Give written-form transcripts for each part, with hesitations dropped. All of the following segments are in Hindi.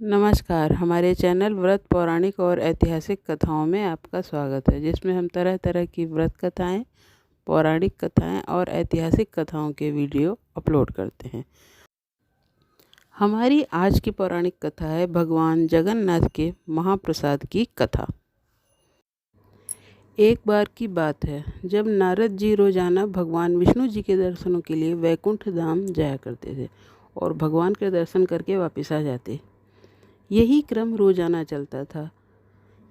नमस्कार। हमारे चैनल व्रत पौराणिक और ऐतिहासिक कथाओं में आपका स्वागत है, जिसमें हम तरह तरह की व्रत कथाएं, पौराणिक कथाएं और ऐतिहासिक कथाओं के वीडियो अपलोड करते हैं। हमारी आज की पौराणिक कथा है भगवान जगन्नाथ के महाप्रसाद की कथा। एक बार की बात है जब नारद जी रोजाना भगवान विष्णु जी के दर्शनों के लिए वैकुंठ धाम जाया करते थे और भगवान के दर्शन करके वापस आ जाते। यही क्रम रोजाना चलता था।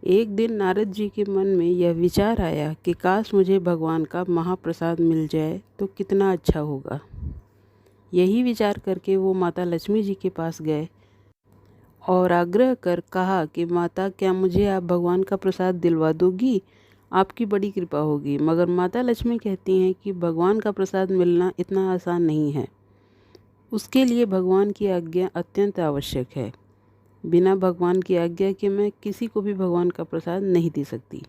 एक दिन नारद जी के मन में यह विचार आया कि काश मुझे भगवान का महाप्रसाद मिल जाए तो कितना अच्छा होगा। यही विचार करके वो माता लक्ष्मी जी के पास गए और आग्रह कर कहा कि माता, क्या मुझे आप भगवान का प्रसाद दिलवा दोगी? आपकी बड़ी कृपा होगी। मगर माता लक्ष्मी कहती हैं कि भगवान का प्रसाद मिलना इतना आसान नहीं है। उसके लिए भगवान की आज्ञा अत्यंत आवश्यक है। बिना भगवान की आज्ञा के मैं किसी को भी भगवान का प्रसाद नहीं दे सकती।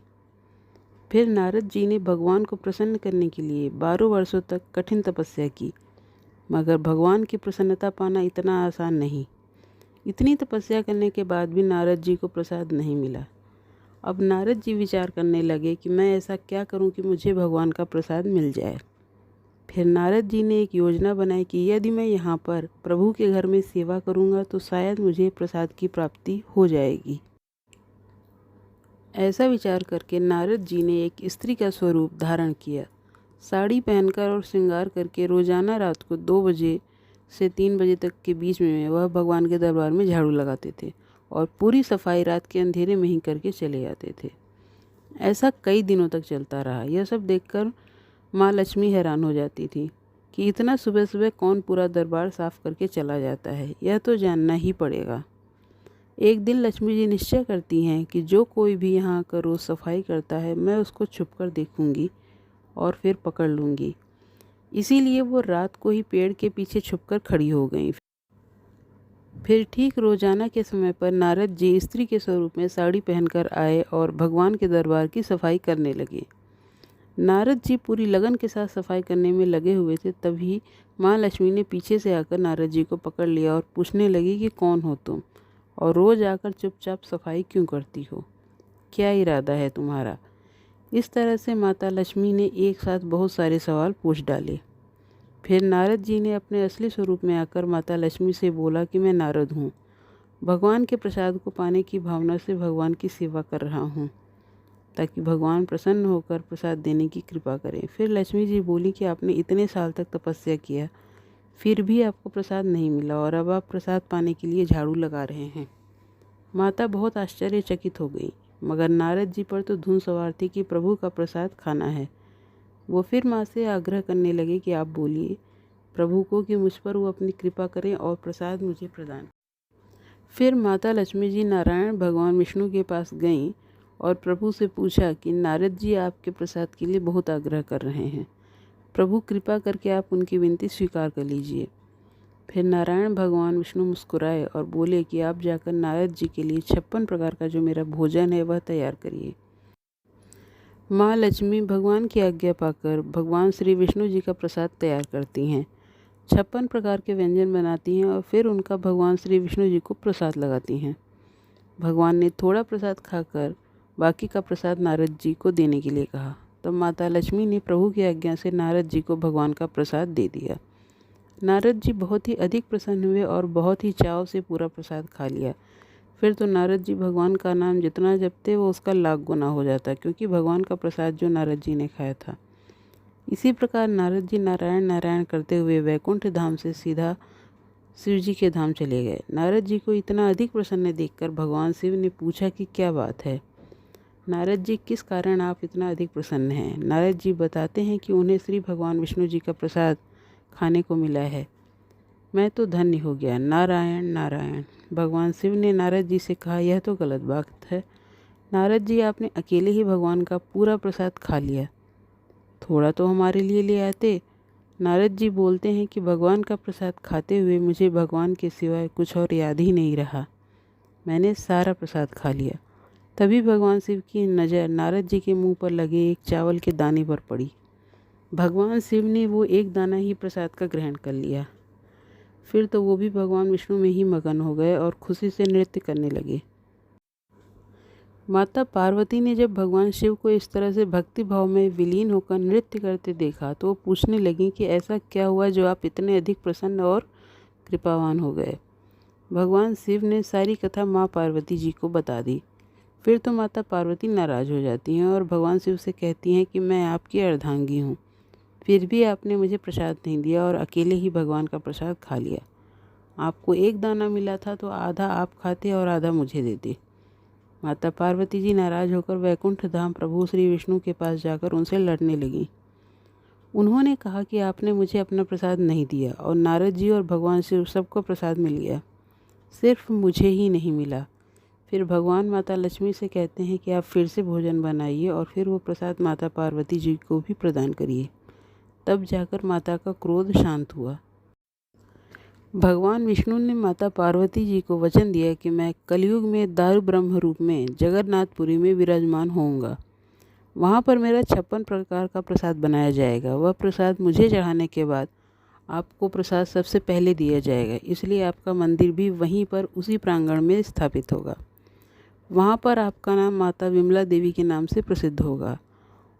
फिर नारद जी ने भगवान को प्रसन्न करने के लिए 12 वर्षों तक कठिन तपस्या की, मगर भगवान की प्रसन्नता पाना इतना आसान नहीं। इतनी तपस्या करने के बाद भी नारद जी को प्रसाद नहीं मिला। अब नारद जी विचार करने लगे कि मैं ऐसा क्या करूं कि मुझे भगवान का प्रसाद मिल जाए। फिर नारद जी ने एक योजना बनाई कि यदि मैं यहाँ पर प्रभु के घर में सेवा करूँगा तो शायद मुझे प्रसाद की प्राप्ति हो जाएगी। ऐसा विचार करके नारद जी ने एक स्त्री का स्वरूप धारण किया। साड़ी पहनकर और श्रृंगार करके रोजाना रात को 2 बजे से 3 बजे तक के बीच में वह भगवान के दरबार में झाड़ू लगाते थे और पूरी सफाई रात के अंधेरे में ही करके चले जाते थे। ऐसा कई दिनों तक चलता रहा। यह सब देखकर माँ लक्ष्मी हैरान हो जाती थी कि इतना सुबह सुबह कौन पूरा दरबार साफ करके चला जाता है, यह तो जानना ही पड़ेगा। एक दिन लक्ष्मी जी निश्चय करती हैं कि जो कोई भी यहाँ आकर रोज़ सफाई करता है मैं उसको छुपकर देखूंगी और फिर पकड़ लूँगी। इसीलिए वो रात को ही पेड़ के पीछे छुपकर खड़ी हो गई। फिर ठीक रोजाना के समय पर नारद जी स्त्री के स्वरूप में साड़ी पहनकर आए और भगवान के दरबार की सफाई करने लगे। नारद जी पूरी लगन के साथ सफाई करने में लगे हुए थे, तभी माँ लक्ष्मी ने पीछे से आकर नारद जी को पकड़ लिया और पूछने लगी कि कौन हो तुम और रोज़ आकर चुपचाप सफाई क्यों करती हो? क्या इरादा है तुम्हारा? इस तरह से माता लक्ष्मी ने एक साथ बहुत सारे सवाल पूछ डाले। फिर नारद जी ने अपने असली स्वरूप में आकर माता लक्ष्मी से बोला कि मैं नारद हूँ, भगवान के प्रसाद को पाने की भावना से भगवान की सेवा कर रहा हूँ ताकि भगवान प्रसन्न होकर प्रसाद देने की कृपा करें। फिर लक्ष्मी जी बोली कि आपने इतने साल तक तपस्या किया, फिर भी आपको प्रसाद नहीं मिला और अब आप प्रसाद पाने के लिए झाड़ू लगा रहे हैं। माता बहुत आश्चर्यचकित हो गई, मगर नारद जी पर तो धुन सवार थी कि प्रभु का प्रसाद खाना है। वो फिर माँ से आग्रह करने लगे कि आप बोलिए प्रभु को कि मुझ पर वो अपनी कृपा करें और प्रसाद मुझे प्रदान। फिर माता लक्ष्मी जी नारायण भगवान विष्णु के पास गईं और प्रभु से पूछा कि नारद जी आपके प्रसाद के लिए बहुत आग्रह कर रहे हैं, प्रभु कृपा करके आप उनकी विनती स्वीकार कर लीजिए। फिर नारायण भगवान विष्णु मुस्कुराए और बोले कि आप जाकर नारद जी के लिए 56 प्रकार का जो मेरा भोजन है वह तैयार करिए। माँ लक्ष्मी भगवान की आज्ञा पाकर भगवान श्री विष्णु जी का प्रसाद तैयार करती हैं, 56 प्रकार के व्यंजन बनाती हैं और फिर उनका भगवान श्री विष्णु जी को प्रसाद लगाती हैं। भगवान ने थोड़ा प्रसाद खाकर बाकी का प्रसाद नारद जी को देने के लिए कहा। तब माता लक्ष्मी ने प्रभु की आज्ञा से नारद जी को भगवान का प्रसाद दे दिया। नारद जी बहुत ही अधिक प्रसन्न हुए और बहुत ही चाव से पूरा प्रसाद खा लिया। फिर तो नारद जी भगवान का नाम जितना जपते वो उसका लाख गुना हो जाता, क्योंकि भगवान का प्रसाद जो नारद जी ने खाया था। इसी प्रकार नारद जी नारायण नारायण करते हुए वैकुंठ धाम से सीधा शिव जी के धाम चले गए। नारद जी को इतना अधिक प्रसन्न देखकर भगवान शिव ने पूछा कि क्या बात है नारद जी, किस कारण आप इतना अधिक प्रसन्न हैं? नारद जी बताते हैं कि उन्हें श्री भगवान विष्णु जी का प्रसाद खाने को मिला है। मैं तो धन्य हो गया। नारायण नारायण। भगवान शिव ने नारद जी से कहा, यह तो गलत बात है नारद जी, आपने अकेले ही भगवान का पूरा प्रसाद खा लिया, थोड़ा तो हमारे लिए ले आते। नारद जी बोलते हैं कि भगवान का प्रसाद खाते हुए मुझे भगवान के सिवाय कुछ और याद ही नहीं रहा, मैंने सारा प्रसाद खा लिया। तभी भगवान शिव की नज़र नारद जी के मुंह पर लगे एक चावल के दाने पर पड़ी। भगवान शिव ने वो एक दाना ही प्रसाद का ग्रहण कर लिया। फिर तो वो भी भगवान विष्णु में ही मगन हो गए और खुशी से नृत्य करने लगे। माता पार्वती ने जब भगवान शिव को इस तरह से भक्ति भाव में विलीन होकर नृत्य करते देखा तो वो पूछने लगीं कि ऐसा क्या हुआ जो आप इतने अधिक प्रसन्न और कृपावान हो गए। भगवान शिव ने सारी कथा माँ पार्वती जी को बता दी। फिर तो माता पार्वती नाराज़ हो जाती हैं और भगवान शिव से कहती हैं कि मैं आपकी अर्धांगी हूँ, फिर भी आपने मुझे प्रसाद नहीं दिया और अकेले ही भगवान का प्रसाद खा लिया। आपको एक दाना मिला था तो आधा आप खाते और आधा मुझे देते। माता पार्वती जी नाराज़ होकर वैकुंठ धाम प्रभु श्री विष्णु के पास जाकर उनसे लड़ने लगीं। उन्होंने कहा कि आपने मुझे अपना प्रसाद नहीं दिया और नारद जी और भगवान शिव सबको प्रसाद मिल गया, सिर्फ मुझे ही नहीं मिला। फिर भगवान माता लक्ष्मी से कहते हैं कि आप फिर से भोजन बनाइए और फिर वो प्रसाद माता पार्वती जी को भी प्रदान करिए। तब जाकर माता का क्रोध शांत हुआ। भगवान विष्णु ने माता पार्वती जी को वचन दिया कि मैं कलयुग में दारु ब्रह्म रूप में जगन्नाथपुरी में विराजमान होऊंगा। वहाँ पर मेरा 56 प्रकार का प्रसाद बनाया जाएगा। वह प्रसाद मुझे चढ़ाने के बाद आपको प्रसाद सबसे पहले दिया जाएगा, इसलिए आपका मंदिर भी वहीं पर उसी प्रांगण में स्थापित होगा। वहाँ पर आपका नाम माता विमला देवी के नाम से प्रसिद्ध होगा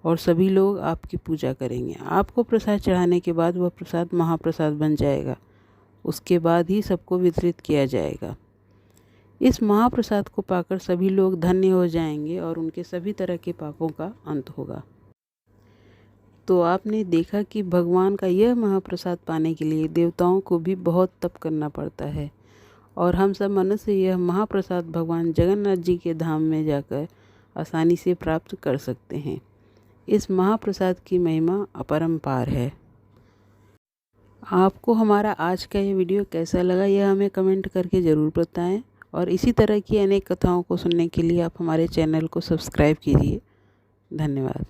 और सभी लोग आपकी पूजा करेंगे। आपको प्रसाद चढ़ाने के बाद वह प्रसाद महाप्रसाद बन जाएगा, उसके बाद ही सबको वितरित किया जाएगा। इस महाप्रसाद को पाकर सभी लोग धन्य हो जाएंगे और उनके सभी तरह के पापों का अंत होगा। तो आपने देखा कि भगवान का यह महाप्रसाद पाने के लिए देवताओं को भी बहुत तप करना पड़ता है और हम सब मनुष्य यह महाप्रसाद भगवान जगन्नाथ जी के धाम में जाकर आसानी से प्राप्त कर सकते हैं। इस महाप्रसाद की महिमा अपरंपार है। आपको हमारा आज का ये वीडियो कैसा लगा यह हमें कमेंट करके ज़रूर बताएं और इसी तरह की अनेक कथाओं को सुनने के लिए आप हमारे चैनल को सब्सक्राइब कीजिए। धन्यवाद।